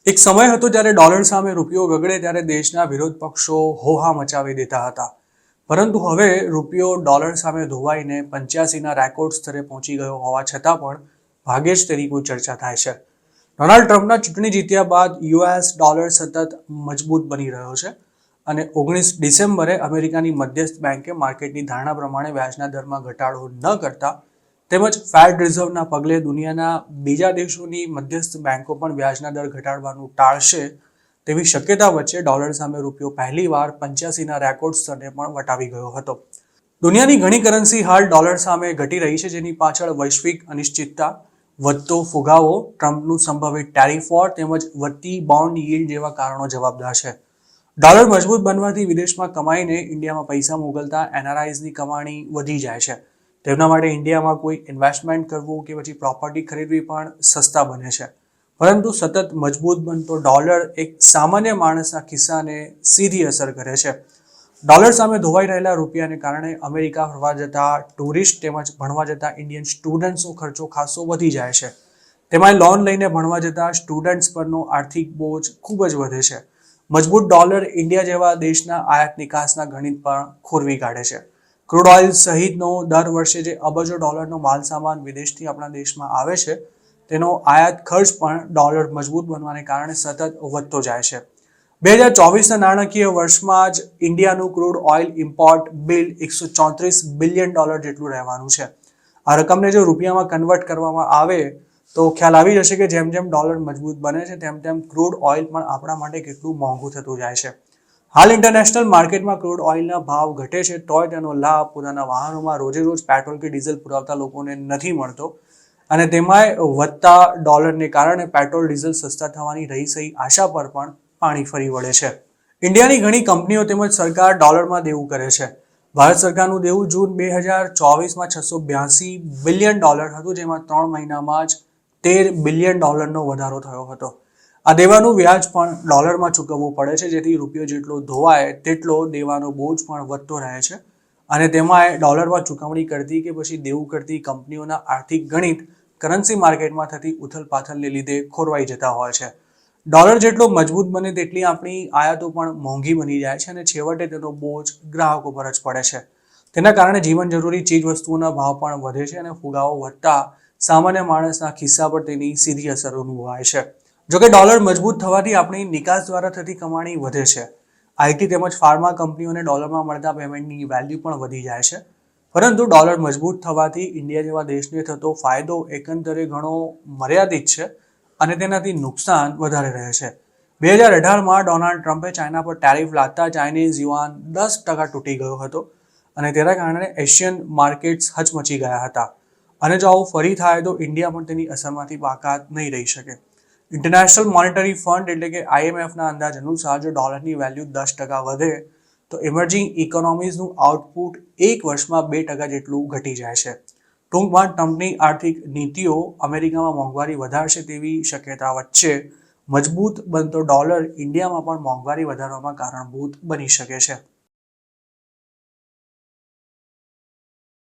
એક સમય હતો જ્યારે ડોલર સામે રૂપિયો ગગડે ત્યારે દેશના વિરોધ પક્ષો હોહા મચાવી દેતા હતા. પરંતુ હવે રૂપિયો ડોલર સામે ધોવાઈને 85ના રેકોર્ડ સ્તરે પહોંચી ગયો હોવા છતાં પણ ભાગ્યે જ તેની કોઈ ચર્ચા થાય છે. ડોનાલ્ડ ટ્રમ્પના ચૂંટણી જીત્યા બાદ યુએસ ડોલર સતત મજબૂત બની રહ્યો છે અને 19 ડિસેમ્બરે અમેરિકાની મધ્યસ્થ બેંકે માર્કેટની ધારણા પ્રમાણે વ્યાજના દરમાં ઘટાડો ન કરતા તેમજ ફેડ રિઝર્વના પગલે દુનિયાના બીજા દેશોની મધ્યસ્થ બેંકો પણ વ્યાજના દર ઘટાડવાનું ટાળશે તેવી શક્યતા વચ્ચે ડોલર સામે રૂપિયો પહેલીવાર 85ના રેકોર્ડ સ્તરને પણ વટાવી ગયો હતો. દુનિયાની ઘણી કરન્સી હાલ ડોલર સામે ઘટી રહી છે, જેની પાછળ વૈશ્વિક અનિશ્ચિતતા, વધતો ફુગાવો, ટ્રમ્પનું સંભવિત ટેરિફ વોર તેમજ વધતી બોન્ડ yieldજેવા કારણો જવાબદાર છે. ડોલર મજબૂત બનવાથી વિદેશમાં કમાઈને ઇન્ડિયામાં પૈસા મોકલતા એનઆરઆઈઝની કમાણી વધી જાય છે. તેમના માટે ઇન્ડિયામાં કોઈ ઇન્વેસ્ટમેન્ટ કરવું કે પછી પ્રોપર્ટી ખરીદવી પણ સસ્તા બને છે. પરંતુ સતત મજબૂત બનતો ડોલર એક સામાન્ય માણસના ખિસ્સાને સીધી અસર કરે છે. ડોલર સામે ધોવાઈ રહેલા રૂપિયાને કારણે અમેરિકા ફરવા જતા ટુરિસ્ટ તેમજ ભણવા જતા ઇન્ડિયન સ્ટુડન્ટ્સનો ખર્ચો ખાસો વધી જાય છે. તેમાં લોન લઈને ભણવા જતા સ્ટુડન્ટ્સ પરનો આર્થિક બોજ ખૂબ જ વધે છે. મજબૂત ડોલર ઇન્ડિયા જેવા દેશના આયાત નિકાસના ગણિત પણ ખોરવી કાઢે છે. ક્રૂડ ઓઇલ સહિતનો દર વર્ષે જે અબજો ડોલરનો માલ સામાન વિદેશથી આપણા દેશમાં આવે છે તેનો આયાત ખર્ચ પણ ડોલર મજબૂત બનવાને કારણે સતત વધતો જાય છે. 2024ના નાણાકીય વર્ષમાં જ ઇન્ડિયાનું crude oil import bill $134 billion જેટલું રહેવાનું છે. આ રકમને જો રૂપિયામાં કન્વર્ટ કરવામાં આવે તો ખ્યાલ આવી જશે કે જેમ જેમ ડોલર મજબૂત બને છે તેમ તેમ ક્રૂડ ઓઇલ પણ આપણા માટે કેટલું મોંઘું થતું જાય છે. હાલ ઇન્ટરનેશનલ માર્કેટમાં ક્રૂડ ઓઇલના ભાવ ઘટે છે તોય તેનો લાભ પોતાના વાહનોમાં રોજે રોજ પેટ્રોલ કે ડીઝલ પુરાવતા લોકોને નથી મળતો અને તેમાંય વધતા ડોલરને કારણે પેટ્રોલ ડીઝલ સસ્તા થવાની રહી સહી આશા પર પણ પાણી ફરી વળે છે. ઇન્ડિયાની ઘણી કંપનીઓ તેમજ સરકાર ડોલરમાં દેવું કરે છે. ભારત સરકારનું દેવું જૂન 2024માં $682 બિલિયન હતું, જેમાં 3 મહિનામાં જ $13 બિલિયન વધારો થયો હતો. આ દેવાનું વ્યાજ પણ ડોલરમાં ચૂકવવું પડે છે, જેથી રૂપિયો જેટલો ધોવાય તેટલો દેવાનો બોજ પણ વધતો રહે છે અને તેમાંય ડોલરમાં ચૂકવણી કરતી કે પછી દેવું કરતી કંપનીઓના આર્થિક ગણિત કરન્સી માર્કેટમાં થતી ઉથલપાથલને લીધે ખોરવાઈ જતા હોય છે. ડોલર જેટલો મજબૂત બને તેટલી આપણી આયાતો પણ મોંઘી બની જાય છે અને છેવટે તેનો બોજ ગ્રાહકો પર જ પડે છે. તેના કારણે જીવન જરૂરી ચીજ વસ્તુઓના ભાવ પણ વધે છે અને ફુગાવો વધતા સામાન્ય માણસના ખિસ્સા પર તેની સીધી અસર અનુભવાય છે. જોકે ડોલર મજબૂત થવાથી આપણી નિકાસ દ્વારા થતી કમાણી વધે છે. આઈટી તેમજ ફાર્મા કંપનીઓને ડોલરમાં મળતા પેમેન્ટની વેલ્યુ પણ વધી જાય છે. પરંતુ ડોલર મજબૂત થવાથી ઇન્ડિયા જેવા દેશને થતો ફાયદો એકંદરે ઘણો મર્યાદિત છે અને તેનાથી નુકસાન વધારે રહે છે. 2018માં ડોનાલ્ડ ટ્રમ્પે ચાઇના પર ટેરિફ લાદતા ચાઇનીઝ યુઆન 10% તૂટી ગયો હતો અને તેના કારણે એશિયન માર્કેટ્સ હચમચી ગયા હતા. અને જો આવું ફરી થાય તો ઇન્ડિયા પણ તેની અસરમાંથી બાકાત નહીં રહી શકે. ઇન્ટરનેશનલ મોનેટરી ફંડ એટલે કે IMFના અંદાજ અનુસાર જો ડોલરની વેલ્યુ 10% વધે તો ઇમર્જિંગ ઇકોનોમીઝનું આઉટપુટ એક વર્ષમાં 2% જેટલું ઘટી જાય છે. ટૂંકમાં ટ્રમ્પની આર્થિક નીતિઓ અમેરિકામાં મોંઘવારી વધારશે તેવી શક્યતા વચ્ચે મજબૂત બનતો ડોલર ઇન્ડિયામાં પણ મોંઘવારી વધારવામાં કારણભૂત બની શકે છે.